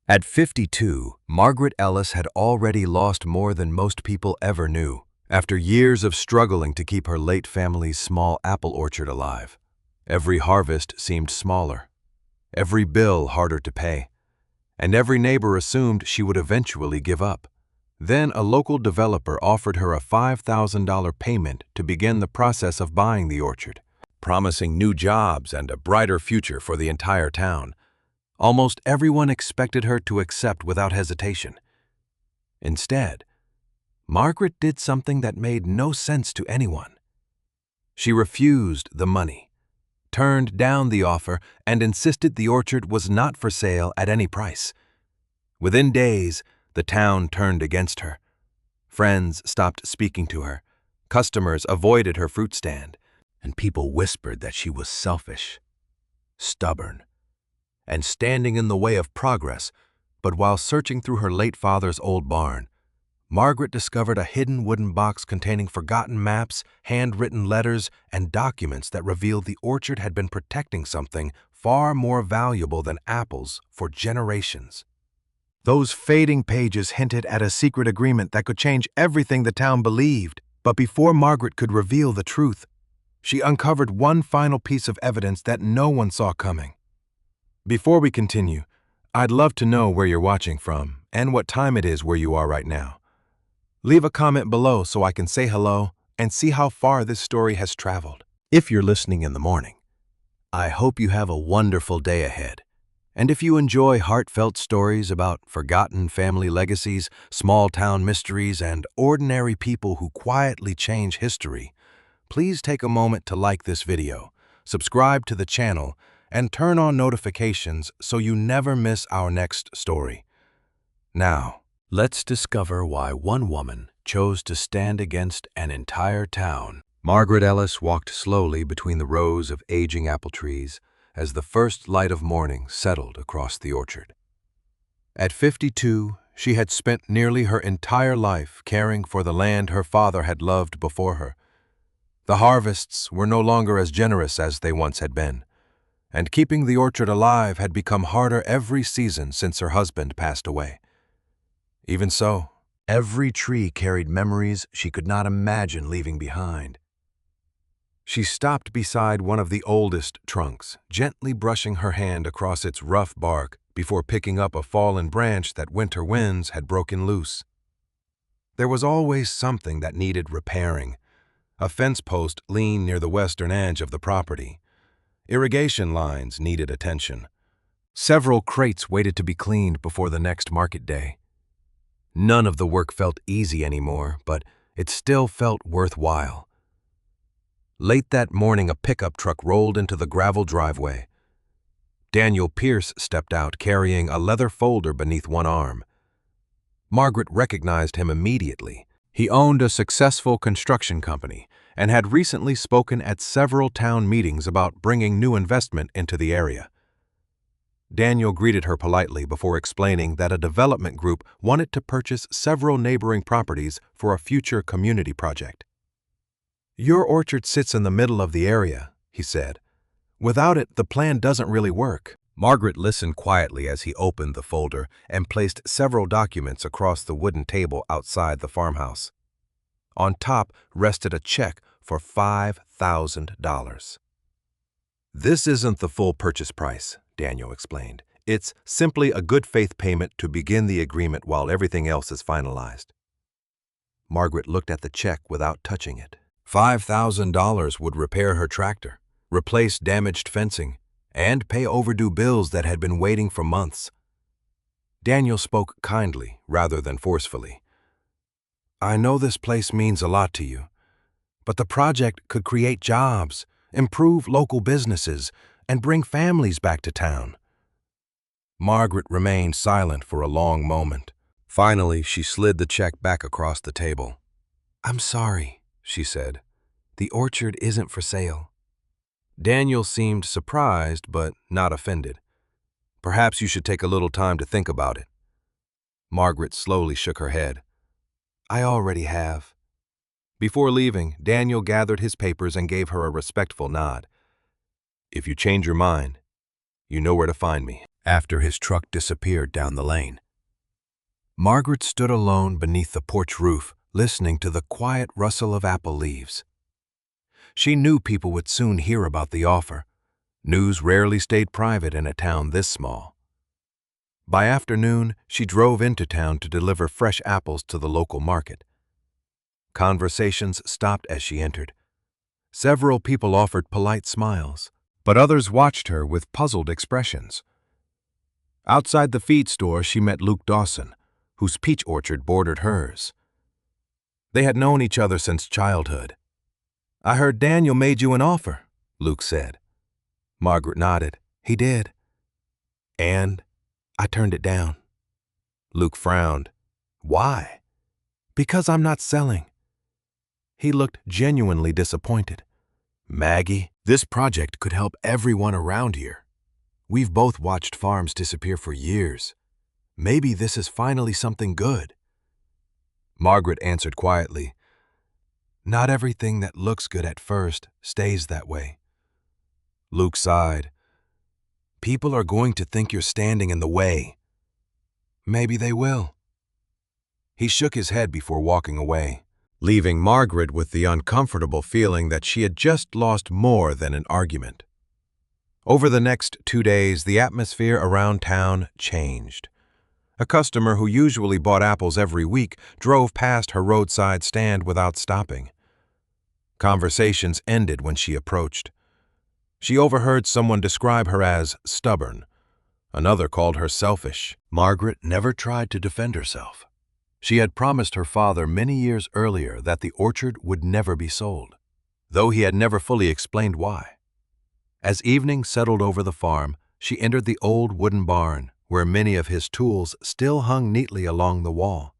At 52, Margaret Ellis had already lost more than most people ever knew, after years of struggling to keep her late family's small apple orchard alive. Every harvest seemed smaller, every bill harder to pay, and every neighbor assumed she would eventually give up. Then a local developer offered her a $5,000 payment to begin the process of buying the orchard, promising new jobs and a brighter future for the entire town. Almost everyone expected her to accept without hesitation. Instead, Margaret did something that made no sense to anyone. She refused the money, turned down the offer, and insisted the orchard was not for sale at any price. Within days, the town turned against her. Friends stopped speaking to her, customers avoided her fruit stand, and people whispered that she was selfish, stubborn, and standing in the way of progress. But while searching through her late father's old barn, Margaret discovered a hidden wooden box containing forgotten maps, handwritten letters, and documents that revealed the orchard had been protecting something far more valuable than apples for generations. Those fading pages hinted at a secret agreement that could change everything the town believed. But before Margaret could reveal the truth, she uncovered one final piece of evidence that no one saw coming. Before we continue, I'd love to know where you're watching from and what time it is where you are right now. Leave a comment below so I can say hello and see how far this story has traveled. If you're listening in the morning, I hope you have a wonderful day ahead. And if you enjoy heartfelt stories about forgotten family legacies, small-town mysteries, and ordinary people who quietly change history, please take a moment to like this video, subscribe to the channel, and turn on notifications so you never miss our next story. Now, let's discover why one woman chose to stand against an entire town. Margaret Ellis walked slowly between the rows of aging apple trees as the first light of morning settled across the orchard. At 52, she had spent nearly her entire life caring for the land her father had loved before her. The harvests were no longer as generous as they once had been, and keeping the orchard alive had become harder every season since her husband passed away. Even so, every tree carried memories she could not imagine leaving behind. She stopped beside one of the oldest trunks, gently brushing her hand across its rough bark before picking up a fallen branch that winter winds had broken loose. There was always something that needed repairing. A fence post leaned near the western edge of the property. Irrigation lines needed attention. Several crates waited to be cleaned before the next market day. None of the work felt easy anymore, but it still felt worthwhile. Late that morning, a pickup truck rolled into the gravel driveway. Daniel Pierce stepped out carrying a leather folder beneath one arm. Margaret recognized him immediately. He owned a successful construction company and had recently spoken at several town meetings about bringing new investment into the area. Daniel greeted her politely before explaining that a development group wanted to purchase several neighboring properties for a future community project. "Your orchard sits in the middle of the area," he said. "Without it, the plan doesn't really work." Margaret listened quietly as he opened the folder and placed several documents across the wooden table outside the farmhouse. On top rested a check for $5,000. "This isn't the full purchase price," Daniel explained. "It's simply a good faith payment to begin the agreement while everything else is finalized." Margaret looked at the check without touching it. $5,000 would repair her tractor, replace damaged fencing, and pay overdue bills that had been waiting for months. Daniel spoke kindly rather than forcefully. "I know this place means a lot to you, but the project could create jobs, improve local businesses, and bring families back to town." Margaret remained silent for a long moment. Finally, she slid the check back across the table. "I'm sorry," she said. "The orchard isn't for sale." Daniel seemed surprised but not offended. "Perhaps you should take a little time to think about it." Margaret slowly shook her head. "I already have." Before leaving, Daniel gathered his papers and gave her a respectful nod. "If you change your mind, you know where to find me." after his truck disappeared down the lane. Margaret stood alone beneath the porch roof, listening to the quiet rustle of apple leaves. She knew people would soon hear about the offer. News rarely stayed private in a town this small. By afternoon, she drove into town to deliver fresh apples to the local market. Conversations stopped as she entered. Several people offered polite smiles, but others watched her with puzzled expressions. Outside the feed store, she met Luke Dawson, whose peach orchard bordered hers. They had known each other since childhood. "I heard Daniel made you an offer," Luke said. Margaret nodded. "He did. And I turned it down." Luke frowned. "Why?" "Because I'm not selling." He looked genuinely disappointed. "Maggie, this project could help everyone around here. We've both watched farms disappear for years. Maybe this is finally something good." Margaret answered quietly, "Not everything that looks good at first stays that way." Luke sighed. "People are going to think you're standing in the way." "Maybe they will." He shook his head before walking away, leaving Margaret with the uncomfortable feeling that she had just lost more than an argument. Over the next 2 days, the atmosphere around town changed. A customer who usually bought apples every week drove past her roadside stand without stopping. Conversations ended when she approached. She overheard someone describe her as stubborn. Another called her selfish. Margaret never tried to defend herself. She had promised her father many years earlier that the orchard would never be sold, though he had never fully explained why. As evening settled over the farm, she entered the old wooden barn, where many of his tools still hung neatly along the wall.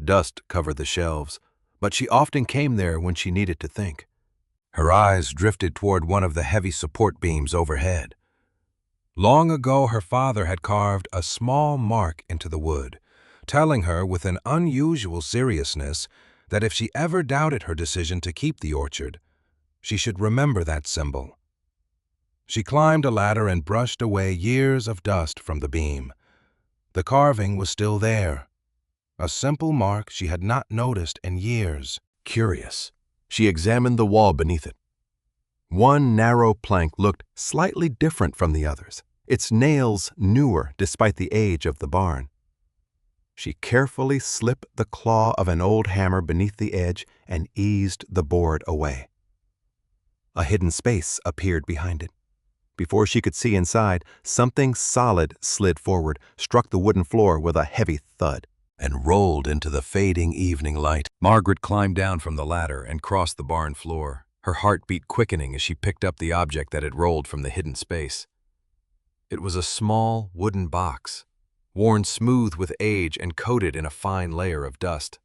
Dust covered the shelves, but she often came there when she needed to think. Her eyes drifted toward one of the heavy support beams overhead. Long ago, her father had carved a small mark into the wood, telling her with an unusual seriousness that if she ever doubted her decision to keep the orchard, she should remember that symbol. She climbed a ladder and brushed away years of dust from the beam. The carving was still there, a simple mark she had not noticed in years. Curious, she examined the wall beneath it. One narrow plank looked slightly different from the others, its nails newer despite the age of the barn. She carefully slipped the claw of an old hammer beneath the edge and eased the board away. A hidden space appeared behind it. Before she could see inside, something solid slid forward, struck the wooden floor with a heavy thud, and rolled into the fading evening light. Margaret climbed down from the ladder and crossed the barn floor, her heartbeat quickening as she picked up the object that had rolled from the hidden space. It was a small wooden box, worn smooth with age and coated in a fine layer of dust.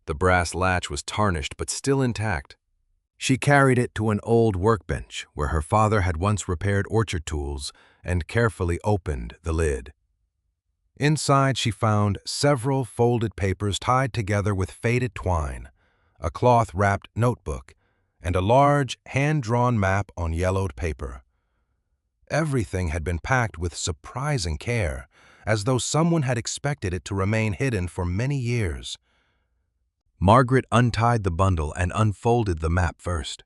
The brass latch was tarnished but still intact. She carried it to an old workbench where her father had once repaired orchard tools and carefully opened the lid. Inside, she found several folded papers tied together with faded twine, a cloth-wrapped notebook, and a large, hand-drawn map on yellowed paper. Everything had been packed with surprising care, as though someone had expected it to remain hidden for many years. Margaret untied the bundle and unfolded the map first.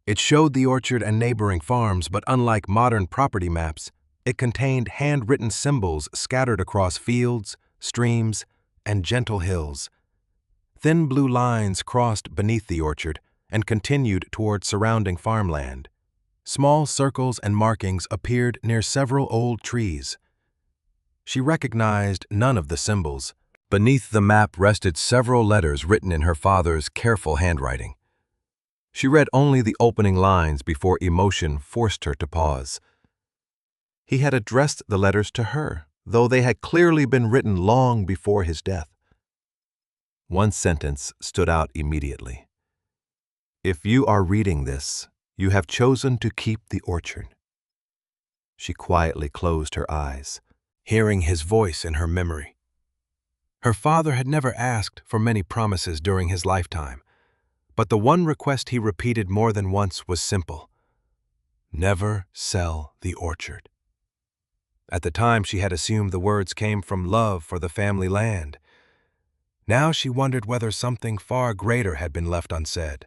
It showed the orchard and neighboring farms, but unlike modern property maps, it contained handwritten symbols scattered across fields, streams, and gentle hills. Thin blue lines crossed beneath the orchard and continued toward surrounding farmland. Small circles and markings appeared near several old trees. She recognized none of the symbols. Beneath the map rested several letters written in her father's careful handwriting. She read only the opening lines before emotion forced her to pause. He had addressed the letters to her, though they had clearly been written long before his death. One sentence stood out immediately. "If you are reading this, you have chosen to keep the orchard." She quietly closed her eyes, hearing his voice in her memory. Her father had never asked for many promises during his lifetime, but the one request he repeated more than once was simple: never sell the orchard. At the time, she had assumed the words came from love for the family land. Now she wondered whether something far greater had been left unsaid.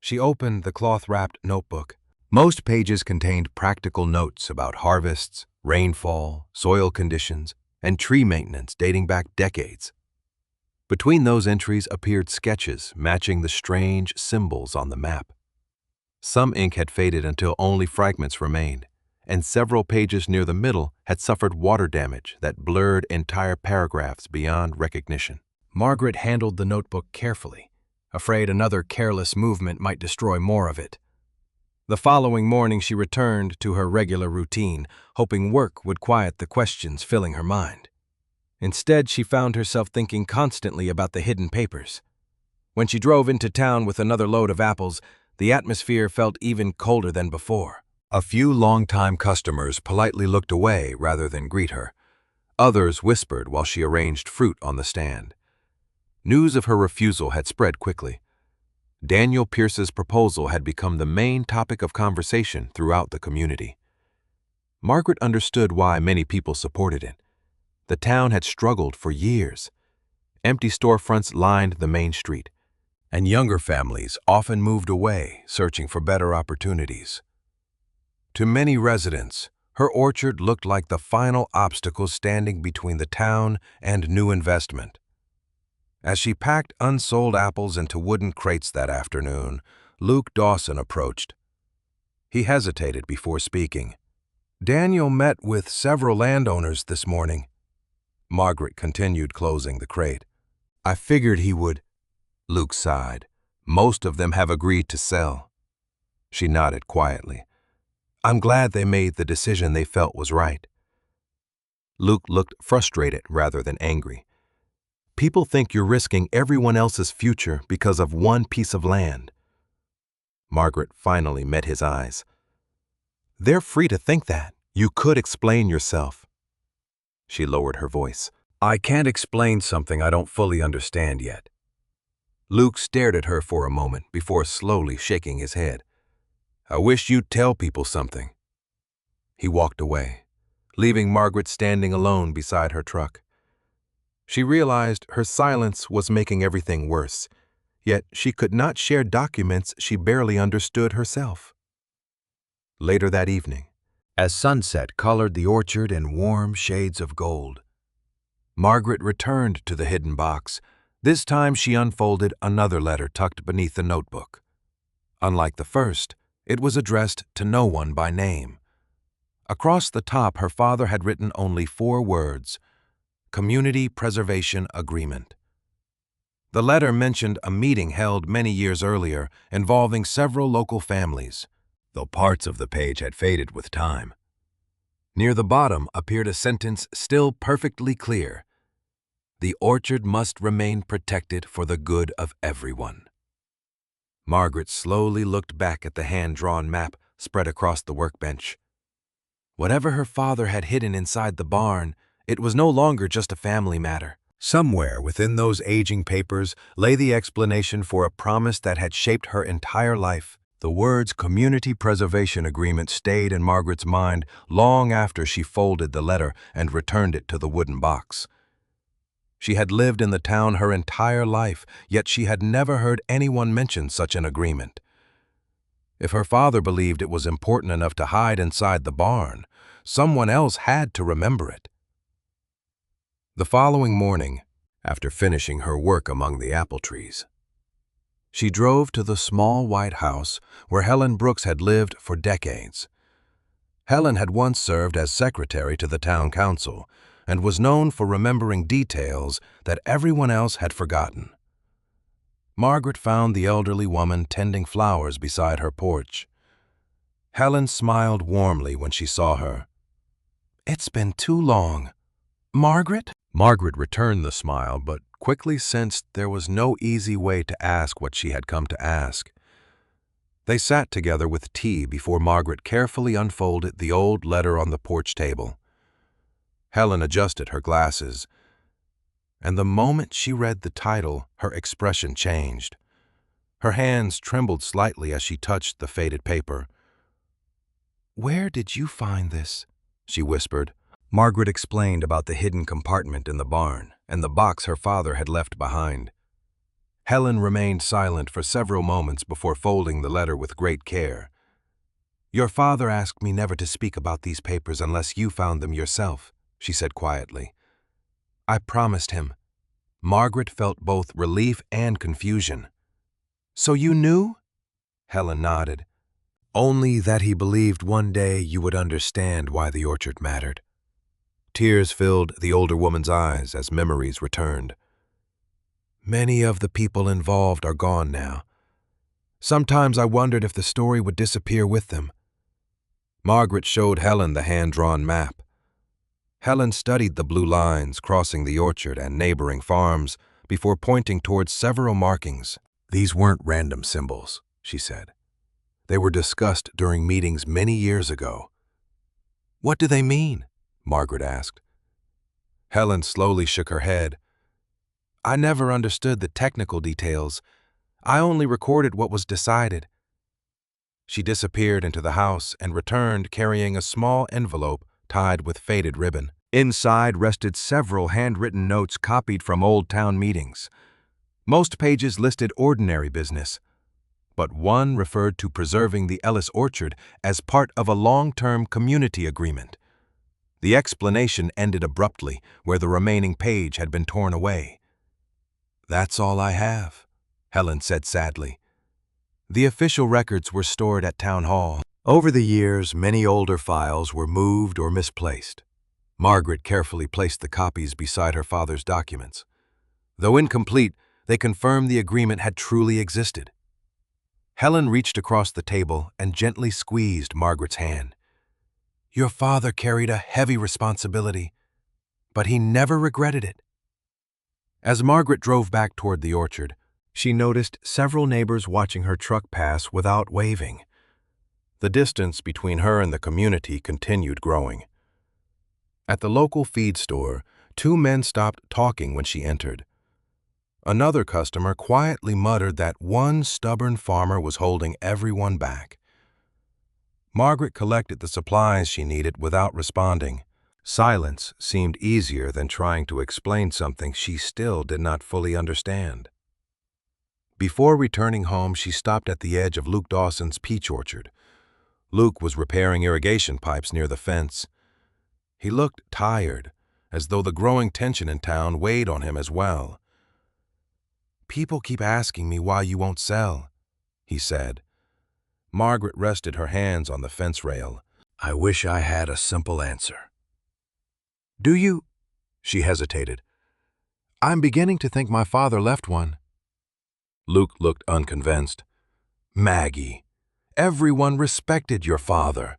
She opened the cloth-wrapped notebook. Most pages contained practical notes about harvests, rainfall, soil conditions, and tree maintenance dating back decades. Between those entries appeared sketches matching the strange symbols on the map. Some ink had faded until only fragments remained, and several pages near the middle had suffered water damage that blurred entire paragraphs beyond recognition. Margaret handled the notebook carefully, afraid another careless movement might destroy more of it. The following morning she returned to her regular routine, hoping work would quiet the questions filling her mind. Instead, she found herself thinking constantly about the hidden papers. When she drove into town with another load of apples, the atmosphere felt even colder than before. A few longtime customers politely looked away rather than greet her. Others whispered while she arranged fruit on the stand. News of her refusal had spread quickly. Daniel Pierce's proposal had become the main topic of conversation throughout the community. Margaret understood why many people supported it. The town had struggled for years. Empty storefronts lined the main street, and younger families often moved away, searching for better opportunities. To many residents, her orchard looked like the final obstacle standing between the town and new investment. As she packed unsold apples into wooden crates that afternoon, Luke Dawson approached. He hesitated before speaking. "Daniel met with several landowners this morning." Margaret continued, closing the crate. "I figured he would." Luke sighed. "Most of them have agreed to sell." She nodded quietly. "I'm glad they made the decision they felt was right." Luke looked frustrated rather than angry. "People think you're risking everyone else's future because of one piece of land." Margaret finally met his eyes. "They're free to think that. You could explain yourself." She lowered her voice. "I can't explain something I don't fully understand yet." Luke stared at her for a moment before slowly shaking his head. "I wish you'd tell people something." He walked away, leaving Margaret standing alone beside her truck. She realized her silence was making everything worse, yet she could not share documents she barely understood herself. Later that evening, as sunset colored the orchard in warm shades of gold, Margaret returned to the hidden box. This time she unfolded another letter tucked beneath the notebook. Unlike the first, it was addressed to no one by name. Across the top, her father had written only 4 words: Community Preservation Agreement. The letter mentioned a meeting held many years earlier involving several local families, though parts of the page had faded with time. Near the bottom appeared a sentence still perfectly clear: "The orchard must remain protected for the good of everyone." Margaret slowly looked back at the hand-drawn map spread across the workbench. Whatever her father had hidden inside the barn, it was no longer just a family matter. Somewhere within those aging papers lay the explanation for a promise that had shaped her entire life. The words Community Preservation Agreement stayed in Margaret's mind long after she folded the letter and returned it to the wooden box. She had lived in the town her entire life, yet she had never heard anyone mention such an agreement. If her father believed it was important enough to hide inside the barn, someone else had to remember it. The following morning, after finishing her work among the apple trees, she drove to the small white house where Helen Brooks had lived for decades. Helen had once served as secretary to the town council and was known for remembering details that everyone else had forgotten. Margaret found the elderly woman tending flowers beside her porch. Helen smiled warmly when she saw her. "It's been too long. Margaret?" Margaret returned the smile, but quickly sensed there was no easy way to ask what she had come to ask. They sat together with tea before Margaret carefully unfolded the old letter on the porch table. Helen adjusted her glasses, and the moment she read the title, her expression changed. Her hands trembled slightly as she touched the faded paper. "Where did you find this?" she whispered. Margaret explained about the hidden compartment in the barn and the box her father had left behind. Helen remained silent for several moments before folding the letter with great care. "Your father asked me never to speak about these papers unless you found them yourself," she said quietly. "I promised him." Margaret felt both relief and confusion. "So you knew?" Helen nodded. "Only that he believed one day you would understand why the orchard mattered." Tears filled the older woman's eyes as memories returned. "Many of the people involved are gone now. Sometimes I wondered if the story would disappear with them." Margaret showed Helen the hand-drawn map. Helen studied the blue lines crossing the orchard and neighboring farms before pointing towards several markings. "These weren't random symbols," she said. "They were discussed during meetings many years ago." "What do they mean?" Margaret asked. Helen slowly shook her head. "I never understood the technical details. I only recorded what was decided." She disappeared into the house and returned carrying a small envelope tied with faded ribbon. Inside rested several handwritten notes copied from old town meetings. Most pages listed ordinary business, but one referred to preserving the Ellis orchard as part of a long-term community agreement. The explanation ended abruptly where the remaining page had been torn away. "That's all I have," Helen said sadly. The official records were stored at Town Hall. Over the years, many older files were moved or misplaced. Margaret carefully placed the copies beside her father's documents. Though incomplete, they confirmed the agreement had truly existed. Helen reached across the table and gently squeezed Margaret's hand. "Your father carried a heavy responsibility, but he never regretted it." As Margaret drove back toward the orchard, she noticed several neighbors watching her truck pass without waving. The distance between her and the community continued growing. At the local feed store, two men stopped talking when she entered. Another customer quietly muttered that one stubborn farmer was holding everyone back. Margaret collected the supplies she needed without responding. Silence seemed easier than trying to explain something she still did not fully understand. Before returning home, she stopped at the edge of Luke Dawson's peach orchard. Luke was repairing irrigation pipes near the fence. He looked tired, as though the growing tension in town weighed on him as well. "People keep asking me why you won't sell," he said. Margaret rested her hands on the fence rail. "I wish I had a simple answer." "Do you?" She hesitated. "I'm beginning to think my father left one." Luke looked unconvinced. "Maggie, everyone respected your father.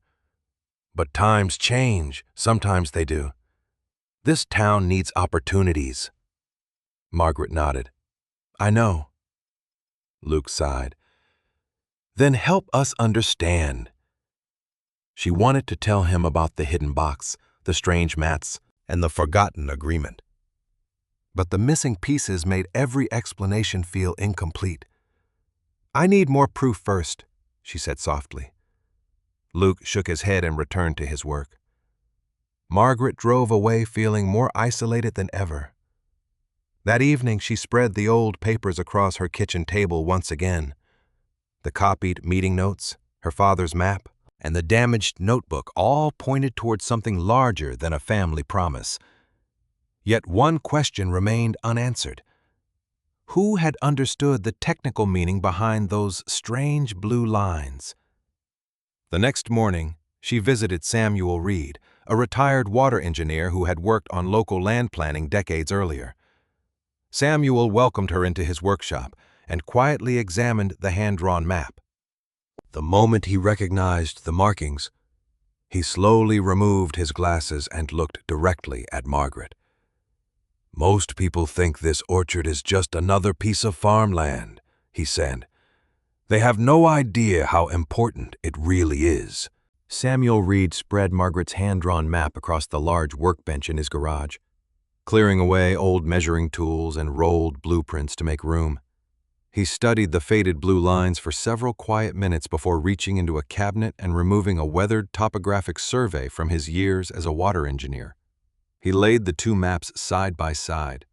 But times change, sometimes they do. This town needs opportunities." Margaret nodded. "I know." Luke sighed. "Then help us understand." She wanted to tell him about the hidden box, the strange mats, and the forgotten agreement. But the missing pieces made every explanation feel incomplete. "I need more proof first," she said softly. Luke shook his head and returned to his work. Margaret drove away feeling more isolated than ever. That evening, she spread the old papers across her kitchen table once again. The copied meeting notes, her father's map, and the damaged notebook all pointed towards something larger than a family promise. Yet one question remained unanswered. Who had understood the technical meaning behind those strange blue lines? The next morning, she visited Samuel Reed, a retired water engineer who had worked on local land planning decades earlier. Samuel welcomed her into his workshop and quietly examined the hand-drawn map. The moment he recognized the markings, he slowly removed his glasses and looked directly at Margaret. "Most people think this orchard is just another piece of farmland," he said. "They have no idea how important it really is." Samuel Reed spread Margaret's hand-drawn map across the large workbench in his garage, clearing away old measuring tools and rolled blueprints to make room. He studied the faded blue lines for several quiet minutes before reaching into a cabinet and removing a weathered topographic survey from his years as a water engineer. He laid the two maps side by side.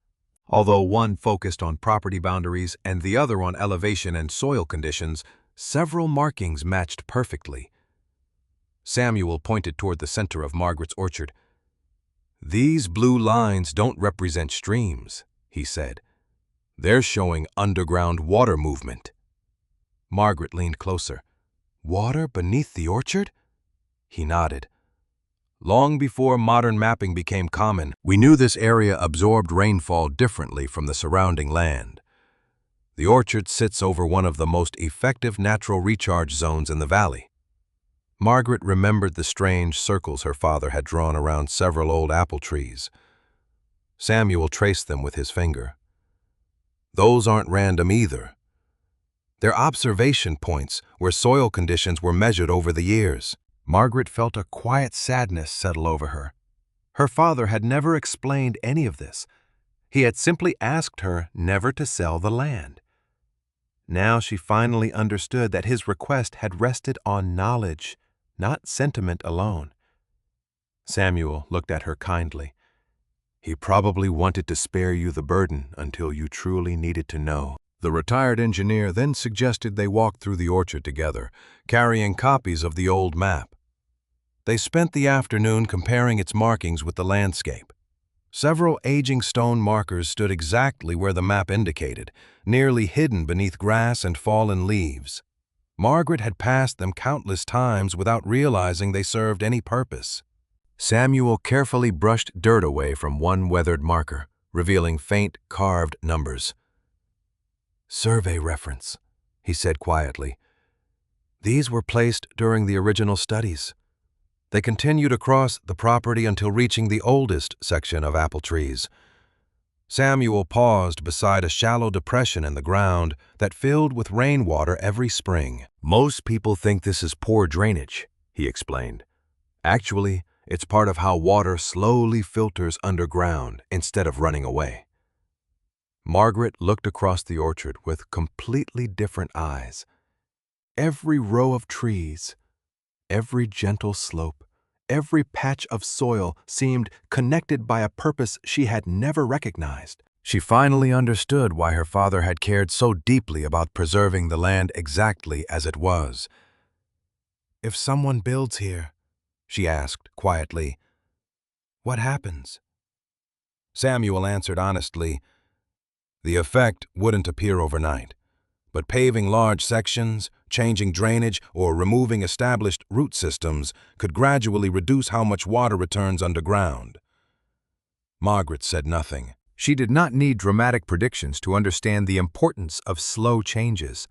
Although one focused on property boundaries and the other on elevation and soil conditions, several markings matched perfectly. Samuel pointed toward the center of Margaret's orchard. "These blue lines don't represent streams," he said. "They're showing underground water movement." Margaret leaned closer. "Water beneath the orchard?" He nodded. "Long before modern mapping became common, we knew this area absorbed rainfall differently from the surrounding land. The orchard sits over one of the most effective natural recharge zones in the valley." Margaret remembered the strange circles her father had drawn around several old apple trees. Samuel traced them with his finger. "Those aren't random either. They're observation points where soil conditions were measured over the years." Margaret felt a quiet sadness settle over her. Her father had never explained any of this. He had simply asked her never to sell the land. Now she finally understood that his request had rested on knowledge, not sentiment alone. Samuel looked at her kindly. "He probably wanted to spare you the burden until you truly needed to know." The retired engineer then suggested they walk through the orchard together, carrying copies of the old map. They spent the afternoon comparing its markings with the landscape. Several aging stone markers stood exactly where the map indicated, nearly hidden beneath grass and fallen leaves. Margaret had passed them countless times without realizing they served any purpose. Samuel carefully brushed dirt away from one weathered marker, revealing faint, carved numbers. "Survey reference," he said quietly. "These were placed during the original studies. They continued across the property until reaching the oldest section of apple trees." Samuel paused beside a shallow depression in the ground that filled with rainwater every spring. "Most people think this is poor drainage," he explained. "Actually, it's part of how water slowly filters underground instead of running away." Margaret looked across the orchard with completely different eyes. Every row of trees, every gentle slope, every patch of soil seemed connected by a purpose she had never recognized. She finally understood why her father had cared so deeply about preserving the land exactly as it was. "If someone builds here," she asked quietly, "what happens?" Samuel answered honestly, "The effect wouldn't appear overnight. But paving large sections, changing drainage, or removing established root systems could gradually reduce how much water returns underground." Margaret said nothing. She did not need dramatic predictions to understand the importance of slow changes.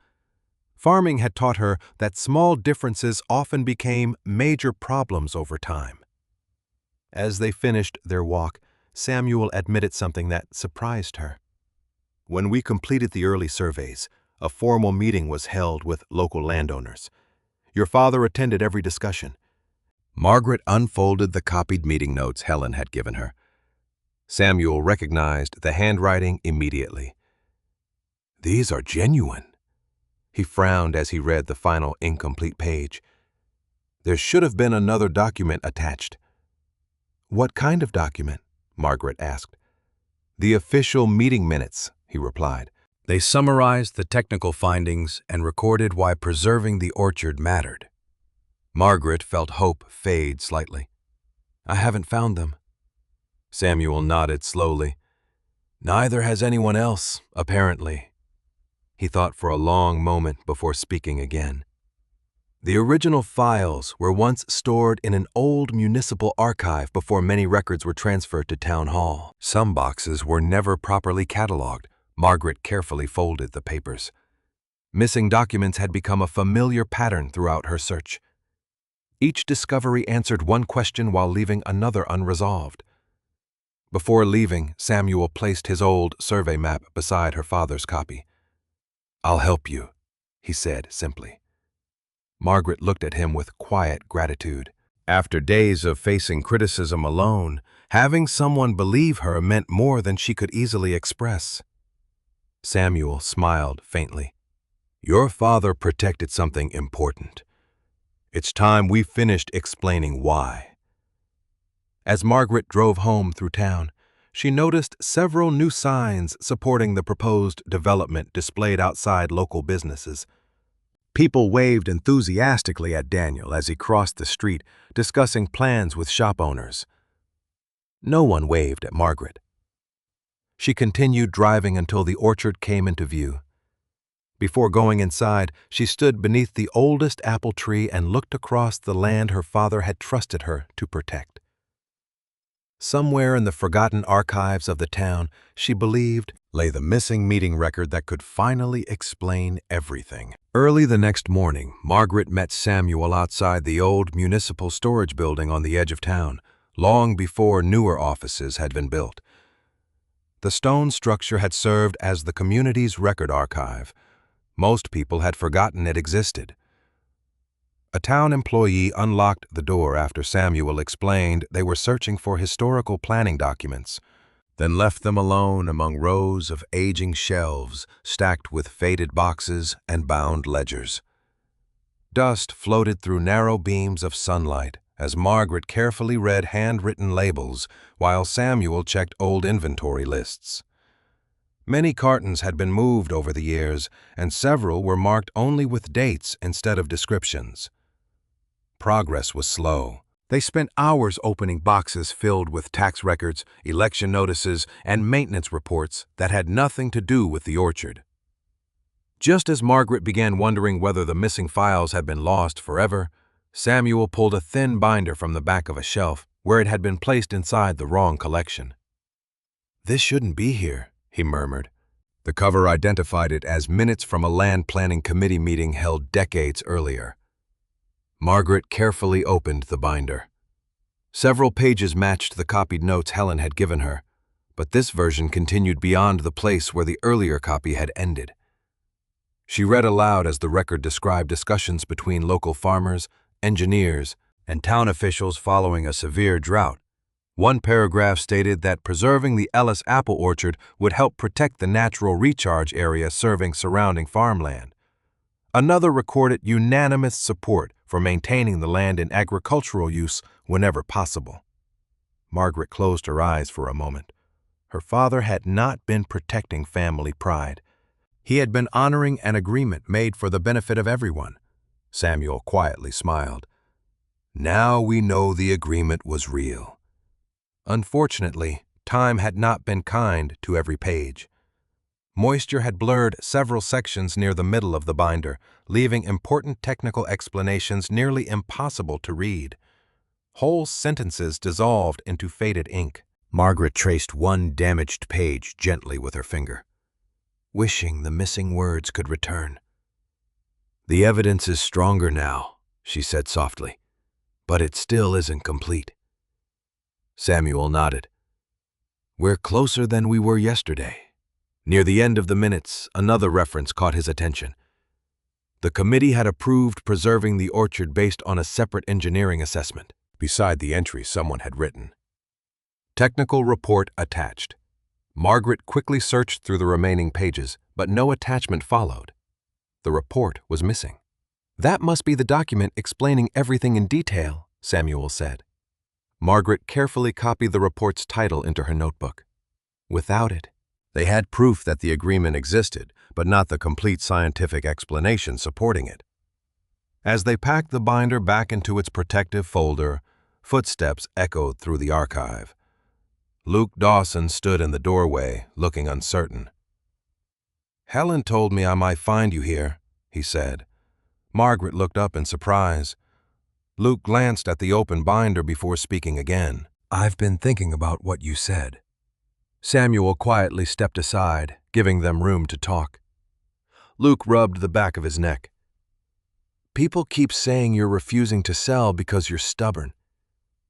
Farming had taught her that small differences often became major problems over time. As they finished their walk, Samuel admitted something that surprised her. "When we completed the early surveys, a formal meeting was held with local landowners. Your father attended every discussion." Margaret unfolded the copied meeting notes Helen had given her. Samuel recognized the handwriting immediately. "These are genuine." He frowned as he read the final incomplete page. "There should have been another document attached." "What kind of document?" Margaret asked. "The official meeting minutes," he replied. They summarized the technical findings and recorded why preserving the orchard mattered. Margaret felt hope fade slightly. "I haven't found them." Samuel nodded slowly. "Neither has anyone else, apparently." He thought for a long moment before speaking again. "The original files were once stored in an old municipal archive before many records were transferred to Town Hall. Some boxes were never properly cataloged." Margaret carefully folded the papers. Missing documents had become a familiar pattern throughout her search. Each discovery answered one question while leaving another unresolved. Before leaving, Samuel placed his old survey map beside her father's copy. "I'll help you," he said simply. Margaret looked at him with quiet gratitude. After days of facing criticism alone, having someone believe her meant more than she could easily express. Samuel smiled faintly. Your father protected something important. It's time we finished explaining why. As Margaret drove home through town, she noticed several new signs supporting the proposed development displayed outside local businesses. People waved enthusiastically at Daniel as he crossed the street, discussing plans with shop owners. No one waved at Margaret. She continued driving until the orchard came into view. Before going inside, she stood beneath the oldest apple tree and looked across the land her father had trusted her to protect. Somewhere in the forgotten archives of the town, she believed, lay the missing meeting record that could finally explain everything. Early the next morning, Margaret met Samuel outside the old municipal storage building on the edge of town, long before newer offices had been built. The stone structure had served as the community's record archive. Most people had forgotten it existed. A town employee unlocked the door after Samuel explained they were searching for historical planning documents, then left them alone among rows of aging shelves stacked with faded boxes and bound ledgers. Dust floated through narrow beams of sunlight as Margaret carefully read handwritten labels while Samuel checked old inventory lists. Many cartons had been moved over the years, and several were marked only with dates instead of descriptions. Progress was slow. They spent hours opening boxes filled with tax records, election notices, and maintenance reports that had nothing to do with the orchard. Just as Margaret began wondering whether the missing files had been lost forever, Samuel pulled a thin binder from the back of a shelf where it had been placed inside the wrong collection. "This shouldn't be here," he murmured. The cover identified it as minutes from a land planning committee meeting held decades earlier. Margaret carefully opened the binder. Several pages matched the copied notes Helen had given her, but this version continued beyond the place where the earlier copy had ended. She read aloud as the record described discussions between local farmers, engineers, and town officials following a severe drought. One paragraph stated that preserving the Ellis apple orchard would help protect the natural recharge area serving surrounding farmland. Another recorded unanimous support for maintaining the land in agricultural use whenever possible. Margaret closed her eyes for a moment. Her father had not been protecting family pride. He had been honoring an agreement made for the benefit of everyone. Samuel quietly smiled. Now we know the agreement was real. Unfortunately, time had not been kind to every page. Moisture had blurred several sections near the middle of the binder, leaving important technical explanations nearly impossible to read. Whole sentences dissolved into faded ink. Margaret traced one damaged page gently with her finger, wishing the missing words could return. "The evidence is stronger now," she said softly, "but it still isn't complete." Samuel nodded. "We're closer than we were yesterday." Near the end of the minutes, another reference caught his attention. The committee had approved preserving the orchard based on a separate engineering assessment. Beside the entry, someone had written, "Technical report attached." Margaret quickly searched through the remaining pages, but no attachment followed. The report was missing. "That must be the document explaining everything in detail," Samuel said. Margaret carefully copied the report's title into her notebook. Without it, they had proof that the agreement existed, but not the complete scientific explanation supporting it. As they packed the binder back into its protective folder, footsteps echoed through the archive. Luke Dawson stood in the doorway, looking uncertain. "Helen told me I might find you here," he said. Margaret looked up in surprise. Luke glanced at the open binder before speaking again. "I've been thinking about what you said." Samuel quietly stepped aside, giving them room to talk. Luke rubbed the back of his neck. "People keep saying you're refusing to sell because you're stubborn,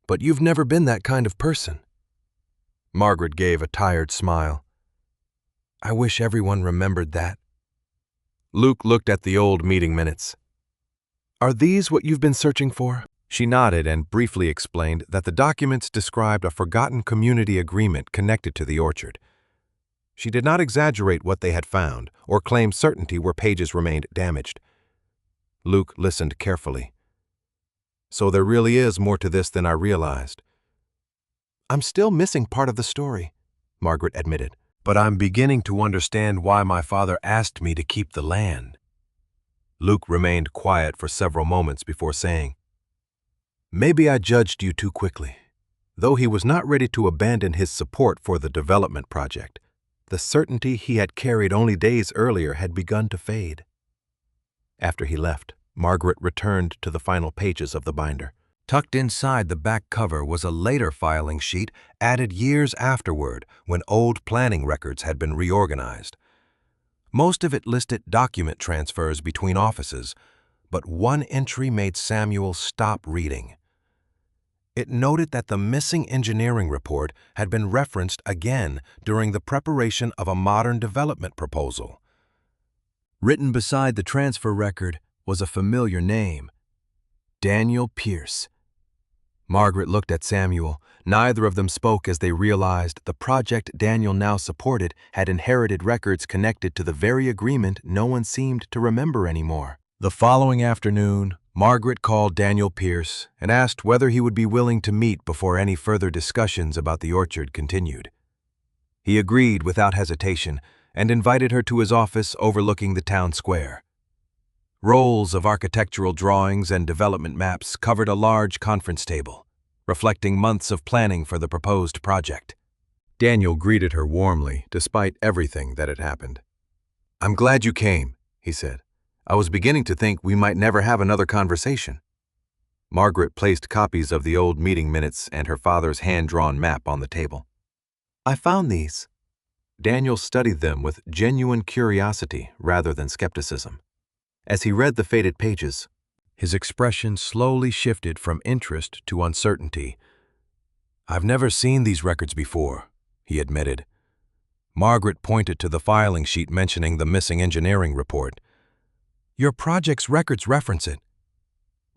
but you've never been that kind of person." Margaret gave a tired smile. "I wish everyone remembered that." Luke looked at the old meeting minutes. "Are these what you've been searching for?" She nodded and briefly explained that the documents described a forgotten community agreement connected to the orchard. She did not exaggerate what they had found or claim certainty where pages remained damaged. Luke listened carefully. So there really is more to this than I realized. I'm still missing part of the story, Margaret admitted. But I'm beginning to understand why my father asked me to keep the land. Luke remained quiet for several moments before saying, Maybe I judged you too quickly. Though he was not ready to abandon his support for the development project, the certainty he had carried only days earlier had begun to fade. After he left, Margaret returned to the final pages of the binder. Tucked inside the back cover was a later filing sheet added years afterward when old planning records had been reorganized. Most of it listed document transfers between offices, but one entry made Samuel stop reading. It noted that the missing engineering report had been referenced again during the preparation of a modern development proposal. Written beside the transfer record was a familiar name, Daniel Pierce. Margaret looked at Samuel. Neither of them spoke as they realized the project Daniel now supported had inherited records connected to the very agreement no one seemed to remember anymore. The following afternoon, Margaret called Daniel Pierce and asked whether he would be willing to meet before any further discussions about the orchard continued. He agreed without hesitation and invited her to his office overlooking the town square. Rolls of architectural drawings and development maps covered a large conference table, reflecting months of planning for the proposed project. Daniel greeted her warmly, despite everything that had happened. "I'm glad you came," he said. "I was beginning to think we might never have another conversation." Margaret placed copies of the old meeting minutes and her father's hand-drawn map on the table. "I found these." Daniel studied them with genuine curiosity rather than skepticism. As he read the faded pages, his expression slowly shifted from interest to uncertainty. "I've never seen these records before," he admitted. Margaret pointed to the filing sheet mentioning the missing engineering report. "Your project's records reference it."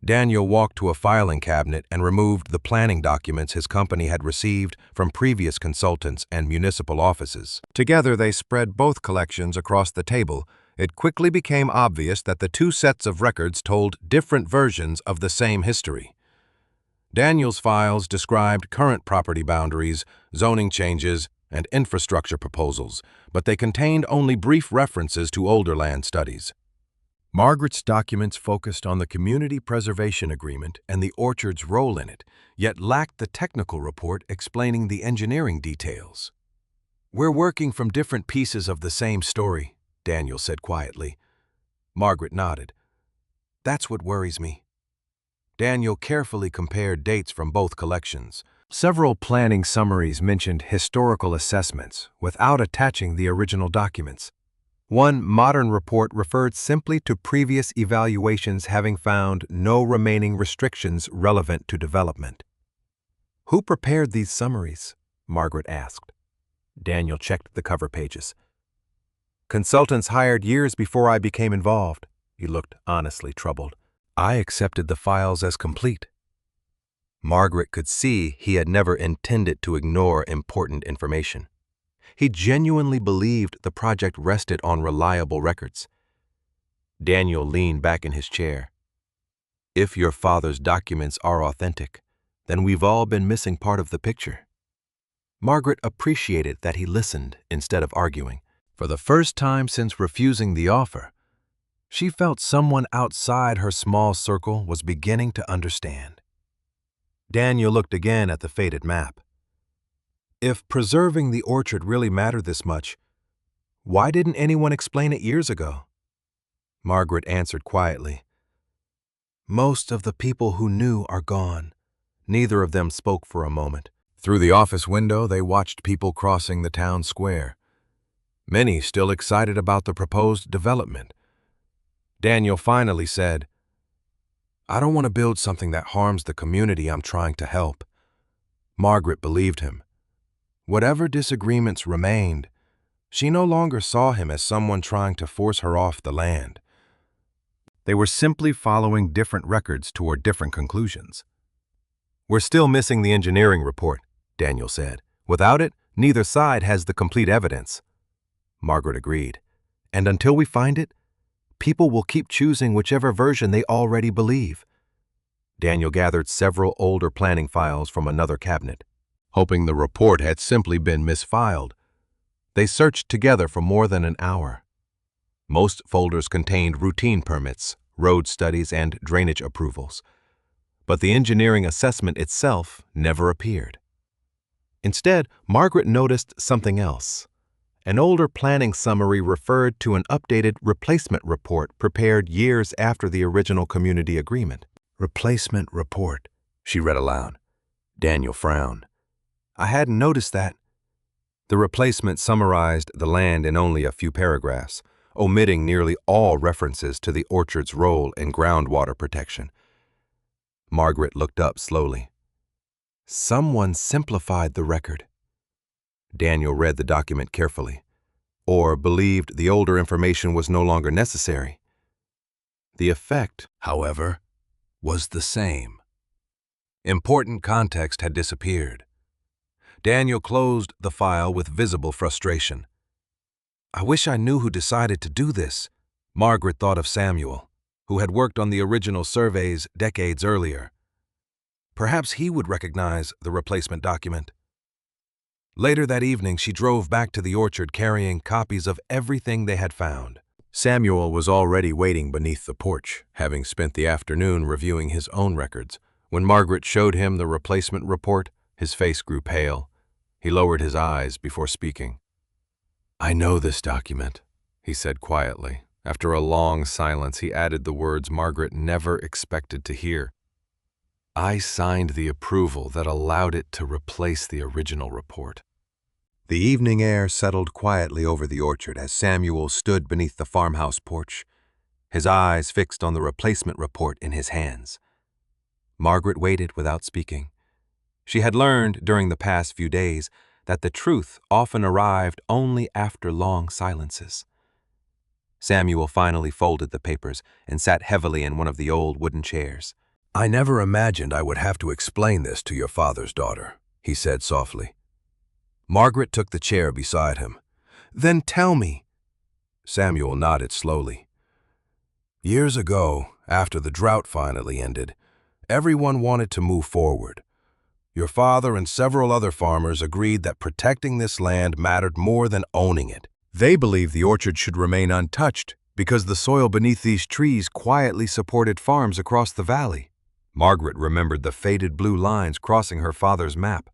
Daniel walked to a filing cabinet and removed the planning documents his company had received from previous consultants and municipal offices. Together, they spread both collections across the table. It quickly became obvious that the two sets of records told different versions of the same history. Daniel's files described current property boundaries, zoning changes, and infrastructure proposals, but they contained only brief references to older land studies. Margaret's documents focused on the Community Preservation Agreement and the orchard's role in it, yet lacked the technical report explaining the engineering details. "We're working from different pieces of the same story," Daniel said quietly. Margaret nodded. "That's what worries me." Daniel carefully compared dates from both collections. Several planning summaries mentioned historical assessments without attaching the original documents. One modern report referred simply to previous evaluations having found no remaining restrictions relevant to development. "Who prepared these summaries?" Margaret asked. Daniel checked the cover pages. "Consultants hired years before I became involved." He looked honestly troubled. "I accepted the files as complete." Margaret could see he had never intended to ignore important information. He genuinely believed the project rested on reliable records. Daniel leaned back in his chair. "If your father's documents are authentic, then we've all been missing part of the picture." Margaret appreciated that he listened instead of arguing. For the first time since refusing the offer, she felt someone outside her small circle was beginning to understand. Daniel looked again at the faded map. If preserving the orchard really mattered this much, why didn't anyone explain it years ago? Margaret answered quietly. "Most of the people who knew are gone." Neither of them spoke for a moment. Through the office window, they watched people crossing the town square. Many still excited about the proposed development. Daniel finally said, "I don't want to build something that harms the community I'm trying to help." Margaret believed him. Whatever disagreements remained, she no longer saw him as someone trying to force her off the land. They were simply following different records toward different conclusions. "We're still missing the engineering report," Daniel said. "Without it, neither side has the complete evidence." Margaret agreed. And until we find it, people will keep choosing whichever version they already believe. Daniel gathered several older planning files from another cabinet, hoping the report had simply been misfiled. They searched together for more than an hour. Most folders contained routine permits, road studies, and drainage approvals, but the engineering assessment itself never appeared. Instead, Margaret noticed something else. An older planning summary referred to an updated replacement report prepared years after the original community agreement. "Replacement report," she read aloud. Daniel frowned. "I hadn't noticed that." The replacement summarized the land in only a few paragraphs, omitting nearly all references to the orchard's role in groundwater protection. Margaret looked up slowly. Someone simplified the record. Daniel read the document carefully, or believed the older information was no longer necessary. The effect, however, was the same. Important context had disappeared. Daniel closed the file with visible frustration. I wish I knew who decided to do this. Margaret thought of Samuel, who had worked on the original surveys decades earlier. Perhaps he would recognize the replacement document. Later that evening, she drove back to the orchard carrying copies of everything they had found. Samuel was already waiting beneath the porch, having spent the afternoon reviewing his own records. When Margaret showed him the replacement report, his face grew pale. He lowered his eyes before speaking. I know this document, he said quietly. After a long silence, he added the words Margaret never expected to hear. I signed the approval that allowed it to replace the original report. The evening air settled quietly over the orchard as Samuel stood beneath the farmhouse porch, his eyes fixed on the replacement report in his hands. Margaret waited without speaking. She had learned during the past few days that the truth often arrived only after long silences. Samuel finally folded the papers and sat heavily in one of the old wooden chairs. I never imagined I would have to explain this to your father's daughter, he said softly. Margaret took the chair beside him. Then tell me. Samuel nodded slowly. Years ago, after the drought finally ended, everyone wanted to move forward. Your father and several other farmers agreed that protecting this land mattered more than owning it. They believed the orchard should remain untouched because the soil beneath these trees quietly supported farms across the valley. Margaret remembered the faded blue lines crossing her father's map.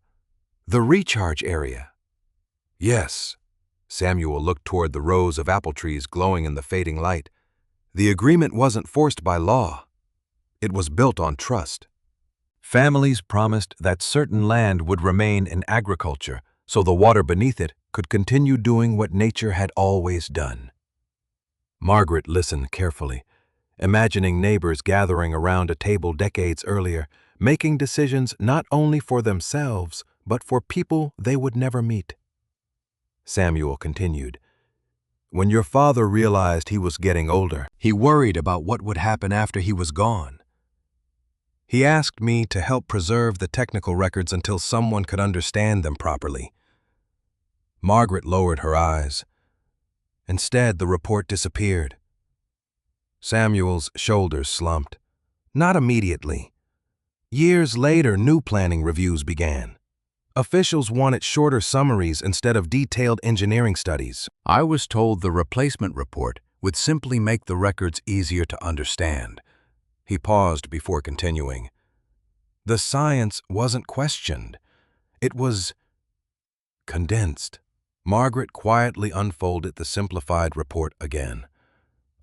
The recharge area. Yes. Samuel looked toward the rows of apple trees glowing in the fading light. The agreement wasn't forced by law. It was built on trust. Families promised that certain land would remain in agriculture so the water beneath it could continue doing what nature had always done. Margaret listened carefully, imagining neighbors gathering around a table decades earlier, making decisions not only for themselves, but for people they would never meet. Samuel continued, When your father realized he was getting older, he worried about what would happen after he was gone. He asked me to help preserve the technical records until someone could understand them properly. Margaret lowered her eyes. Instead, the report disappeared. Samuel's shoulders slumped. Not immediately. Years later, new planning reviews began. Officials wanted shorter summaries instead of detailed engineering studies. I was told the replacement report would simply make the records easier to understand. He paused before continuing. The science wasn't questioned. It was condensed. Margaret quietly unfolded the simplified report again.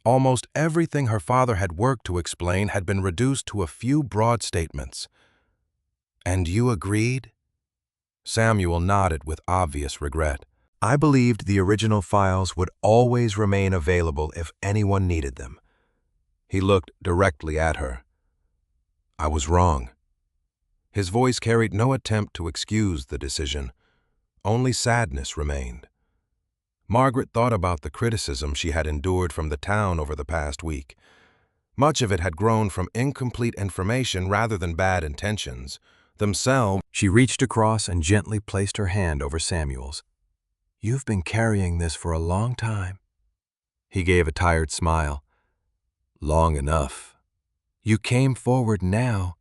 Almost everything her father had worked to explain had been reduced to a few broad statements. And you agreed? Samuel nodded with obvious regret. I believed the original files would always remain available if anyone needed them. He looked directly at her. I was wrong. His voice carried no attempt to excuse the decision. Only sadness remained. Margaret thought about the criticism she had endured from the town over the past week. Much of it had grown from incomplete information rather than bad intentions. Themselves, she reached across and gently placed her hand over Samuel's. You've been carrying this for a long time. He gave a tired smile. Long enough. You came forward now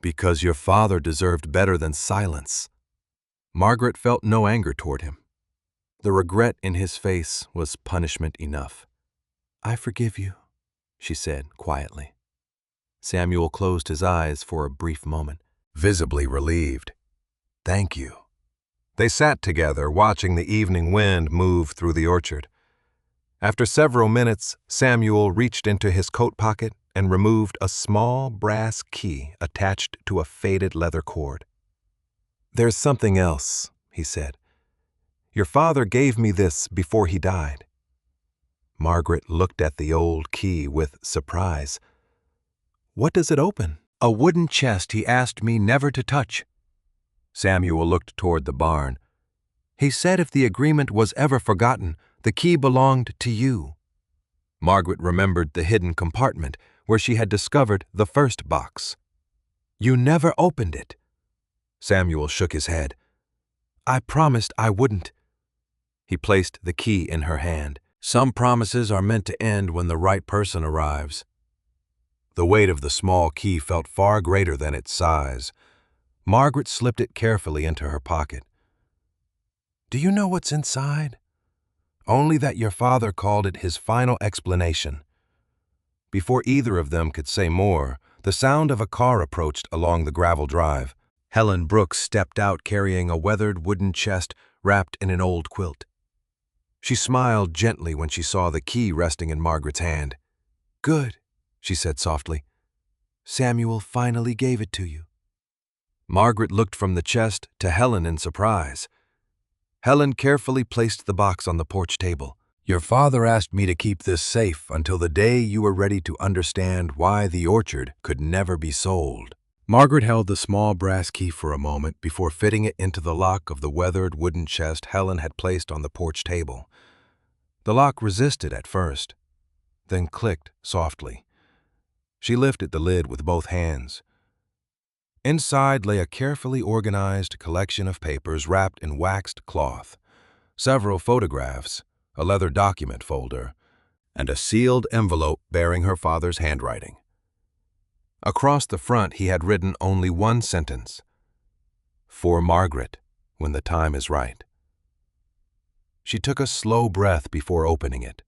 because your father deserved better than silence. Margaret felt no anger toward him. The regret in his face was punishment enough. I forgive you, she said quietly. Samuel closed his eyes for a brief moment, visibly relieved. Thank you. They sat together, watching the evening wind move through the orchard. After several minutes, Samuel reached into his coat pocket and removed a small brass key attached to a faded leather cord. There's something else, he said. Your father gave me this before he died. Margaret looked at the old key with surprise. What does it open? A wooden chest he asked me never to touch. Samuel looked toward the barn. He said if the agreement was ever forgotten, the key belonged to you. Margaret remembered the hidden compartment where she had discovered the first box. You never opened it. Samuel shook his head. I promised I wouldn't. He placed the key in her hand. Some promises are meant to end when the right person arrives. The weight of the small key felt far greater than its size. Margaret slipped it carefully into her pocket. Do you know what's inside? Only that your father called it his final explanation. Before either of them could say more, the sound of a car approached along the gravel drive. Helen Brooks stepped out carrying a weathered wooden chest wrapped in an old quilt. She smiled gently when she saw the key resting in Margaret's hand. Good, she said softly. Samuel finally gave it to you. Margaret looked from the chest to Helen in surprise. Helen carefully placed the box on the porch table. Your father asked me to keep this safe until the day you were ready to understand why the orchard could never be sold. Margaret held the small brass key for a moment before fitting it into the lock of the weathered wooden chest Helen had placed on the porch table. The lock resisted at first, then clicked softly. She lifted the lid with both hands. Inside lay a carefully organized collection of papers wrapped in waxed cloth, several photographs, a leather document folder, and a sealed envelope bearing her father's handwriting. Across the front he had written only one sentence. For Margaret, when the time is right. She took a slow breath before opening it.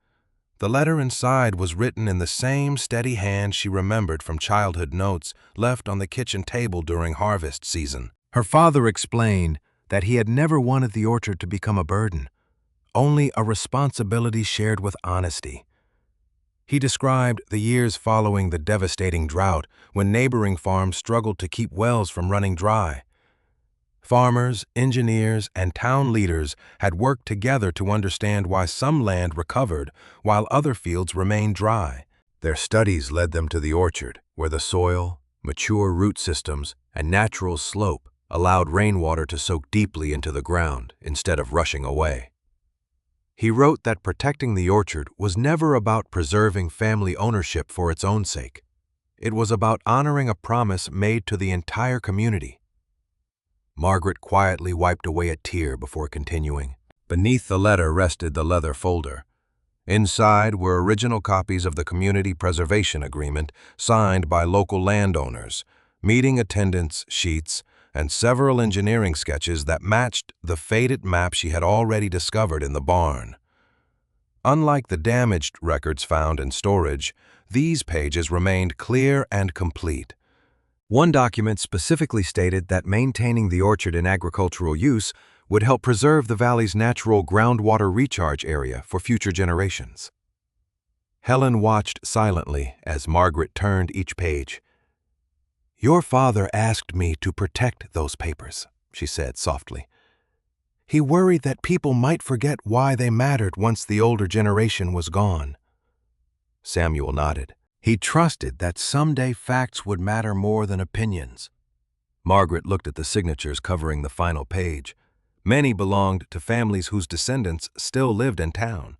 The letter inside was written in the same steady hand she remembered from childhood notes left on the kitchen table during harvest season. Her father explained that he had never wanted the orchard to become a burden, only a responsibility shared with honesty. He described the years following the devastating drought when neighboring farms struggled to keep wells from running dry. Farmers, engineers, and town leaders had worked together to understand why some land recovered while other fields remained dry. Their studies led them to the orchard, where the soil, mature root systems, and natural slope allowed rainwater to soak deeply into the ground instead of rushing away. He wrote that protecting the orchard was never about preserving family ownership for its own sake. It was about honoring a promise made to the entire community. Margaret quietly wiped away a tear before continuing. Beneath the letter rested the leather folder. Inside were original copies of the Community Preservation Agreement signed by local landowners, meeting attendance sheets, and several engineering sketches that matched the faded map she had already discovered in the barn. Unlike the damaged records found in storage, these pages remained clear and complete. One document specifically stated that maintaining the orchard in agricultural use would help preserve the valley's natural groundwater recharge area for future generations. Helen watched silently as Margaret turned each page. Your father asked me to protect those papers, she said softly. He worried that people might forget why they mattered once the older generation was gone. Samuel nodded. He trusted that someday facts would matter more than opinions. Margaret looked at the signatures covering the final page. Many belonged to families whose descendants still lived in town.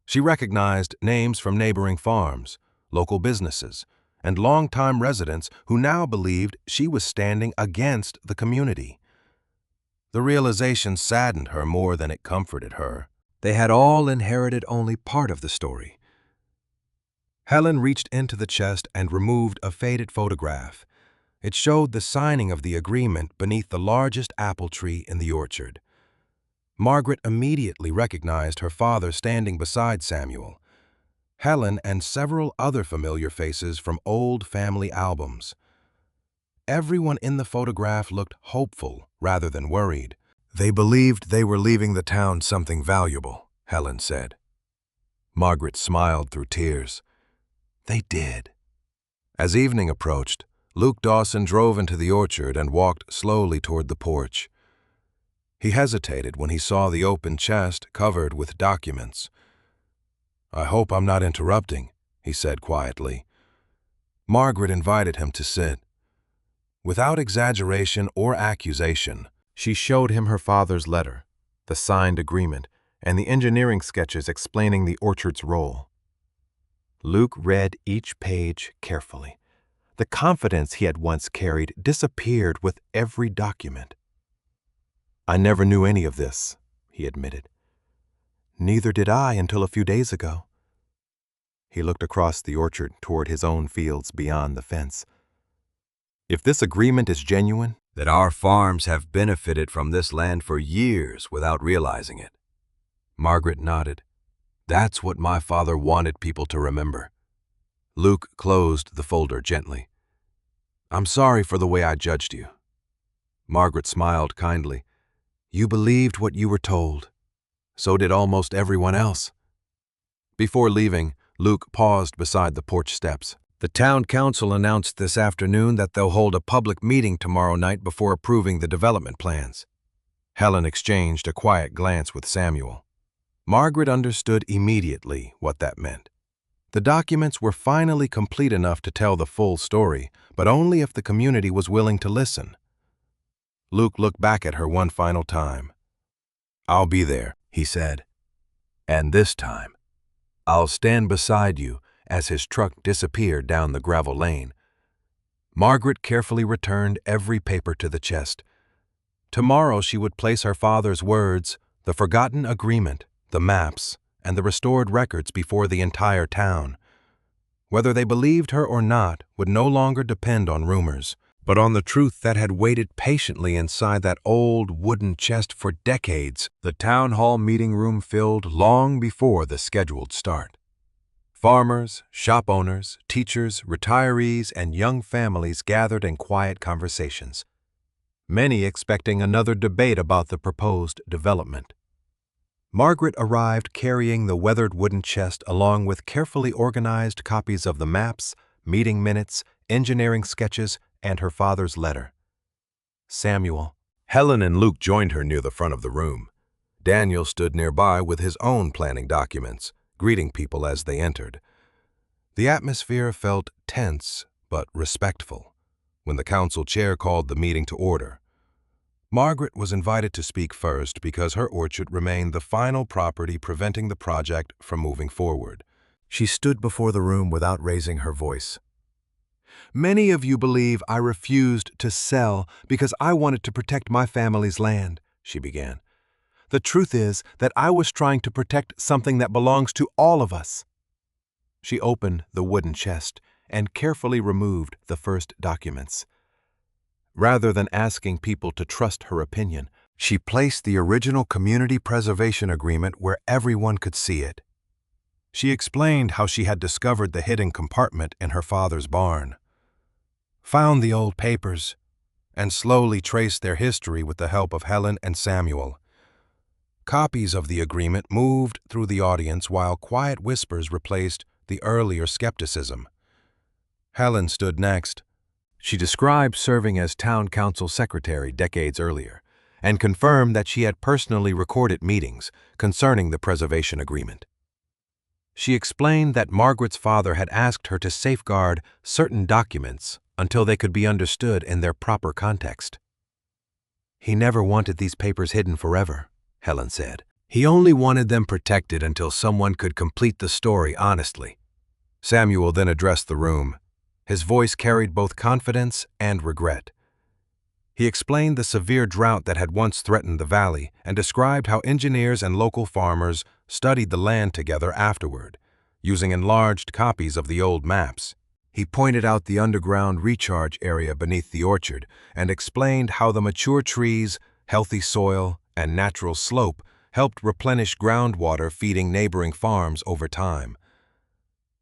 She recognized names from neighboring farms, local businesses, and longtime residents who now believed she was standing against the community. The realization saddened her more than it comforted her. They had all inherited only part of the story. Helen reached into the chest and removed a faded photograph. It showed the signing of the agreement beneath the largest apple tree in the orchard. Margaret immediately recognized her father standing beside Samuel, Helen, and several other familiar faces from old family albums. Everyone in the photograph looked hopeful rather than worried. They believed they were leaving the town something valuable, Helen said. Margaret smiled through tears. They did. As evening approached, Luke Dawson drove into the orchard and walked slowly toward the porch. He hesitated when he saw the open chest covered with documents. "I hope I'm not interrupting," he said quietly. Margaret invited him to sit. Without exaggeration or accusation, she showed him her father's letter, the signed agreement, and the engineering sketches explaining the orchard's role. Luke read each page carefully. The confidence he had once carried disappeared with every document. "I never knew any of this," he admitted. "Neither did I until a few days ago." He looked across the orchard toward his own fields beyond the fence. "If this agreement is genuine, That our farms have benefited from this land for years without realizing it." Margaret nodded. "That's what my father wanted people to remember." Luke closed the folder gently. "I'm sorry for the way I judged you." Margaret smiled kindly. "You believed what you were told. So did almost everyone else." Before leaving, Luke paused beside the porch steps. "The town council announced this afternoon that they'll hold a public meeting tomorrow night before approving the development plans." Helen exchanged a quiet glance with Samuel. Margaret understood immediately what that meant. The documents were finally complete enough to tell the full story, but only if the community was willing to listen. Luke looked back at her one final time. "I'll be there," he said. "And this time, I'll stand beside you," as his truck disappeared down the gravel lane. Margaret carefully returned every paper to the chest. Tomorrow she would place her father's words, the forgotten agreement, the maps, and the restored records before the entire town. Whether they believed her or not would no longer depend on rumors, but on the truth that had waited patiently inside that old wooden chest for decades. The town hall meeting room filled long before the scheduled start. Farmers, shop owners, teachers, retirees, and young families gathered in quiet conversations, many expecting another debate about the proposed development. Margaret arrived carrying the weathered wooden chest along with carefully organized copies of the maps, meeting minutes, engineering sketches, and her father's letter. Samuel, Helen, and Luke joined her near the front of the room. Daniel stood nearby with his own planning documents, greeting people as they entered. The atmosphere felt tense but respectful when the council chair called the meeting to order. Margaret was invited to speak first because her orchard remained the final property preventing the project from moving forward. She stood before the room without raising her voice. "Many of you believe I refused to sell because I wanted to protect my family's land," she began. "The truth is that I was trying to protect something that belongs to all of us." She opened the wooden chest and carefully removed the first documents. Rather than asking people to trust her opinion, she placed the original community preservation agreement where everyone could see it. She explained how she had discovered the hidden compartment in her father's barn, found the old papers, and slowly traced their history with the help of Helen and Samuel. Copies of the agreement moved through the audience while quiet whispers replaced the earlier skepticism. Helen stood next. She described serving as town council secretary decades earlier and confirmed that she had personally recorded meetings concerning the preservation agreement. She explained that Margaret's father had asked her to safeguard certain documents until they could be understood in their proper context. "He never wanted these papers hidden forever," Helen said. "He only wanted them protected until someone could complete the story honestly." Samuel then addressed the room. His voice carried both confidence and regret. He explained the severe drought that had once threatened the valley and described how engineers and local farmers studied the land together afterward, using enlarged copies of the old maps. He pointed out the underground recharge area beneath the orchard and explained how the mature trees, healthy soil, and natural slope helped replenish groundwater feeding neighboring farms over time.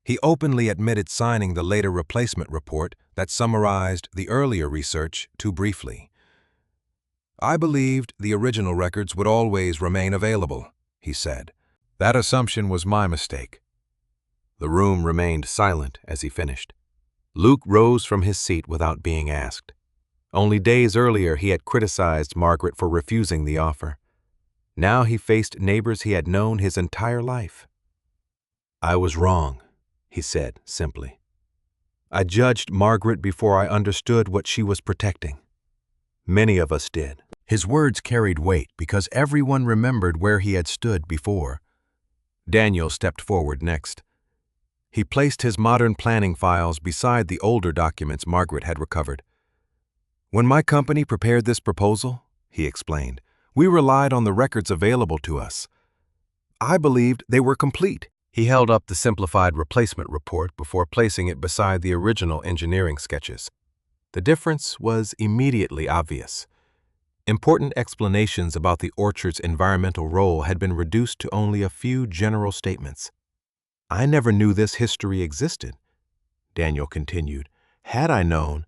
He openly admitted signing the later replacement report that summarized the earlier research too briefly. "I believed the original records would always remain available," he said. "That assumption was my mistake." The room remained silent as he finished. Luke rose from his seat without being asked. Only days earlier he had criticized Margaret for refusing the offer. Now he faced neighbors he had known his entire life. "I was wrong," he said simply. "I judged Margaret before I understood what she was protecting. Many of us did." His words carried weight because everyone remembered where he had stood before. Daniel stepped forward next. He placed his modern planning files beside the older documents Margaret had recovered. "When my company prepared this proposal," he explained, "we relied on the records available to us. I believed they were complete." He held up the simplified replacement report before placing it beside the original engineering sketches. The difference was immediately obvious. Important explanations about the orchard's environmental role had been reduced to only a few general statements. "I never knew this history existed," Daniel continued. "Had I known,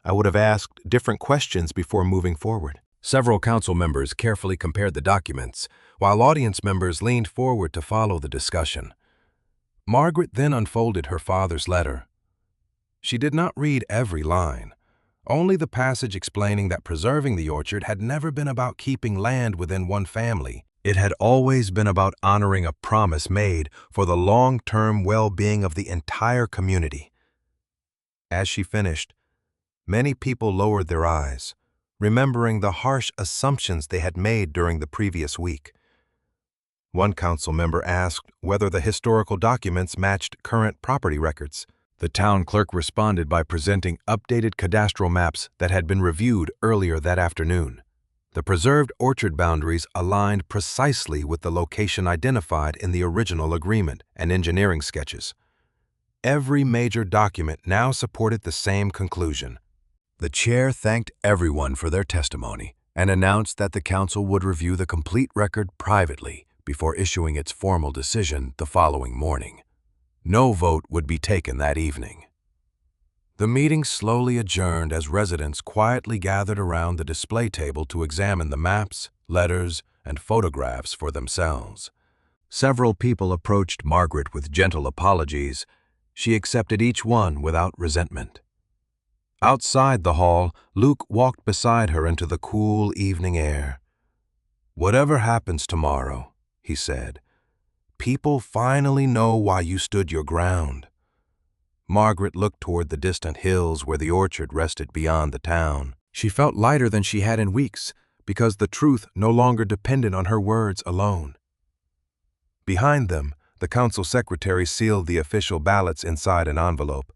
I would have asked different questions before moving forward." Several council members carefully compared the documents, while audience members leaned forward to follow the discussion. Margaret then unfolded her father's letter. She did not read every line, only the passage explaining that preserving the orchard had never been about keeping land within one family. It had always been about honoring a promise made for the long-term well-being of the entire community. As she finished, many people lowered their eyes, remembering the harsh assumptions they had made during the previous week. One council member asked whether the historical documents matched current property records. The town clerk responded by presenting updated cadastral maps that had been reviewed earlier that afternoon. The preserved orchard boundaries aligned precisely with the location identified in the original agreement and engineering sketches. Every major document now supported the same conclusion. The chair thanked everyone for their testimony and announced that the council would review the complete record privately before issuing its formal decision the following morning. No vote would be taken that evening. The meeting slowly adjourned as residents quietly gathered around the display table to examine the maps, letters, and photographs for themselves. Several people approached Margaret with gentle apologies. She accepted each one without resentment. Outside the hall, Luke walked beside her into the cool evening air. "Whatever happens tomorrow," he said, "people finally know why you stood your ground." Margaret looked toward the distant hills where the orchard rested beyond the town. She felt lighter than she had in weeks because the truth no longer depended on her words alone. Behind them, the council secretary sealed the official ballots inside an envelope,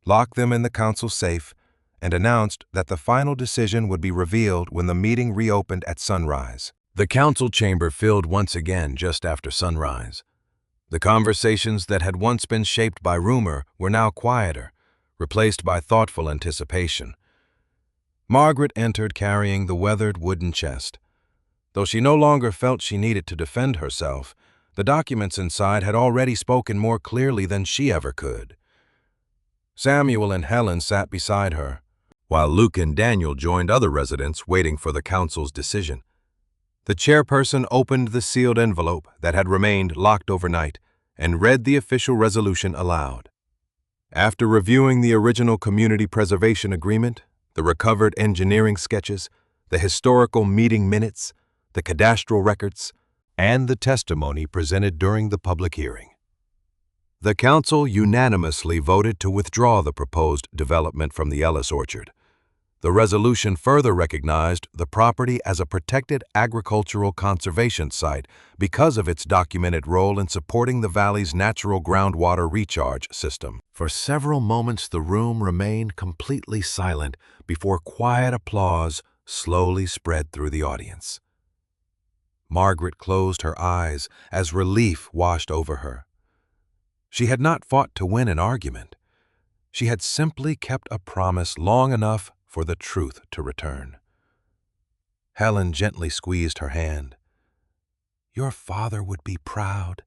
locked them in the council safe, and announced that the final decision would be revealed when the meeting reopened at sunrise. The council chamber filled once again just after sunrise. The conversations that had once been shaped by rumor were now quieter, replaced by thoughtful anticipation. Margaret entered carrying the weathered wooden chest. Though she no longer felt she needed to defend herself, the documents inside had already spoken more clearly than she ever could. Samuel and Helen sat beside her, while Luke and Daniel joined other residents waiting for the council's decision. The chairperson opened the sealed envelope that had remained locked overnight and read the official resolution aloud. After reviewing the original community preservation agreement, the recovered engineering sketches, the historical meeting minutes, the cadastral records, and the testimony presented during the public hearing, the council unanimously voted to withdraw the proposed development from the Ellis Orchard. The resolution further recognized the property as a protected agricultural conservation site because of its documented role in supporting the valley's natural groundwater recharge system. For several moments, the room remained completely silent before quiet applause slowly spread through the audience. Margaret closed her eyes as relief washed over her. She had not fought to win an argument. She had simply kept a promise long enough for the truth to return. Helen gently squeezed her hand. "Your father would be proud,"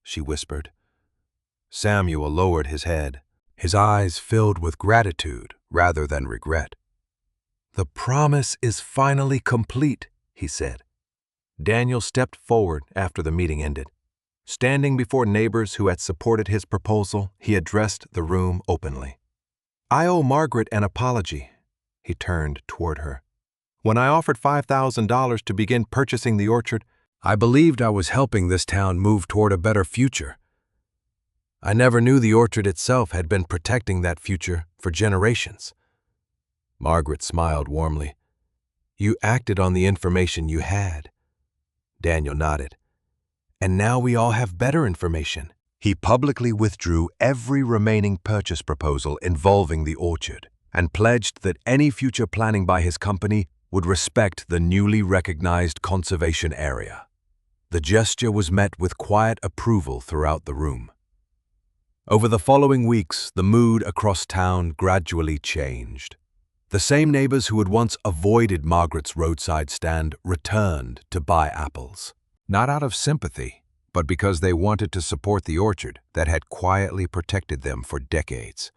she whispered. Samuel lowered his head, his eyes filled with gratitude rather than regret. "The promise is finally complete," he said. Daniel stepped forward after the meeting ended. Standing before neighbors who had supported his proposal, he addressed the room openly. "I owe Margaret an apology." He turned toward her. "When I offered $5,000 to begin purchasing the orchard, I believed I was helping this town move toward a better future. I never knew the orchard itself had been protecting that future for generations." Margaret smiled warmly. "You acted on the information you had." Daniel nodded. "And now we all have better information." He publicly withdrew every remaining purchase proposal involving the orchard and pledged that any future planning by his company would respect the newly recognized conservation area. The gesture was met with quiet approval throughout the room. Over the following weeks, the mood across town gradually changed. The same neighbors who had once avoided Margaret's roadside stand returned to buy apples, not out of sympathy, but because they wanted to support the orchard that had quietly protected them for decades.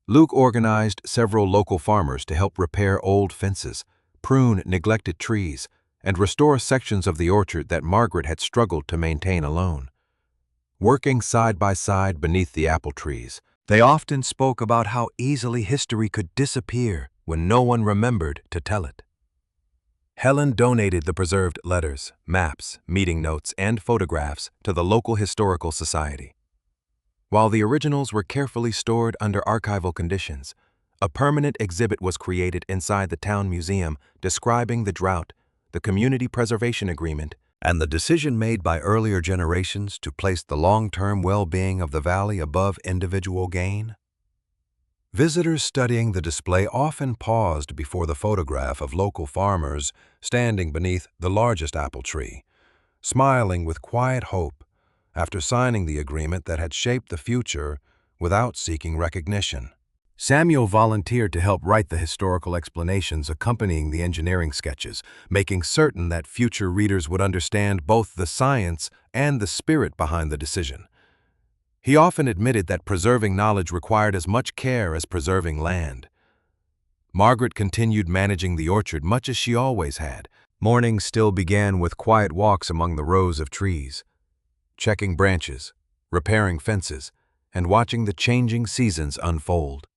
Luke organized several local farmers to help repair old fences, prune neglected trees, and restore sections of the orchard that Margaret had struggled to maintain alone. Working side by side beneath the apple trees, they often spoke about how easily history could disappear when no one remembered to tell it. Helen donated the preserved letters, maps, meeting notes, and photographs to the local historical society. While the originals were carefully stored under archival conditions, a permanent exhibit was created inside the town museum describing the drought, the community preservation agreement, and the decision made by earlier generations to place the long-term well-being of the valley above individual gain. Visitors studying the display often paused before the photograph of local farmers standing beneath the largest apple tree, smiling with quiet hope after signing the agreement that had shaped the future without seeking recognition. Samuel volunteered to help write the historical explanations accompanying the engineering sketches, making certain that future readers would understand both the science and the spirit behind the decision. He often admitted that preserving knowledge required as much care as preserving land. Margaret continued managing the orchard much as she always had. Mornings still began with quiet walks among the rows of trees, checking branches, repairing fences, and watching the changing seasons unfold.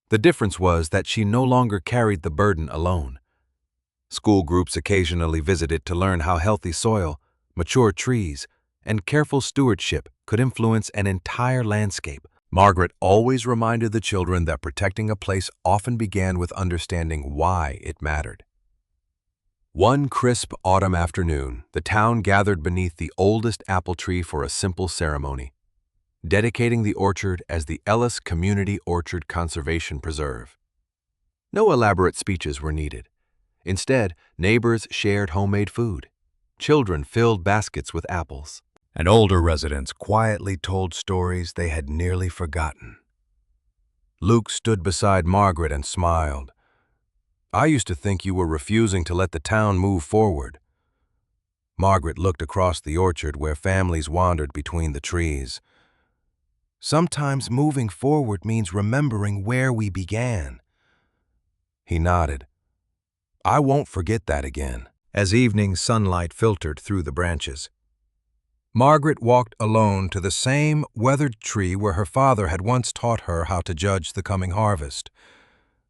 The difference was that she no longer carried the burden alone. School groups occasionally visited to learn how healthy soil, mature trees, and careful stewardship could influence an entire landscape. Margaret always reminded the children that protecting a place often began with understanding why it mattered. One crisp autumn afternoon, the town gathered beneath the oldest apple tree for a simple ceremony, dedicating the orchard as the Ellis Community Orchard Conservation Preserve. No elaborate speeches were needed. Instead, neighbors shared homemade food. Children filled baskets with apples, and older residents quietly told stories they had nearly forgotten. Luke stood beside Margaret and smiled. "I used to think you were refusing to let the town move forward." Margaret looked across the orchard where families wandered between the trees. "Sometimes moving forward means remembering where we began." He nodded. "I won't forget that again." As evening sunlight filtered through the branches, Margaret walked alone to the same weathered tree where her father had once taught her how to judge the coming harvest.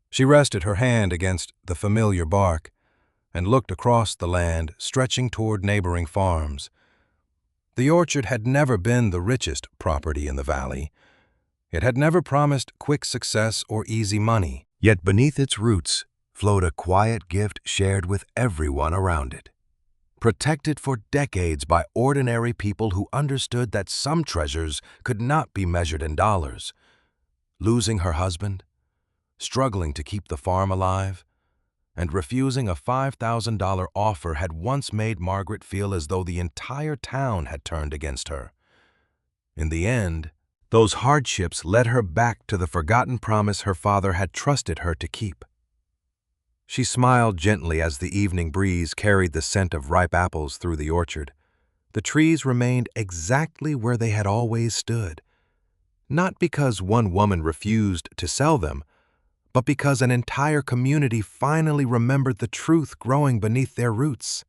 She rested her hand against the familiar bark and looked across the land, stretching toward neighboring farms. The orchard had never been the richest property in the valley. It had never promised quick success or easy money. Yet beneath its roots, flowed a quiet gift shared with everyone around it. Protected for decades by ordinary people who understood that some treasures could not be measured in dollars. Losing her husband, struggling to keep the farm alive, and refusing a $5,000 offer had once made Margaret feel as though the entire town had turned against her. In the end, those hardships led her back to the forgotten promise her father had trusted her to keep. She smiled gently as the evening breeze carried the scent of ripe apples through the orchard. The trees remained exactly where they had always stood, not because one woman refused to sell them, but because an entire community finally remembered the truth growing beneath their roots.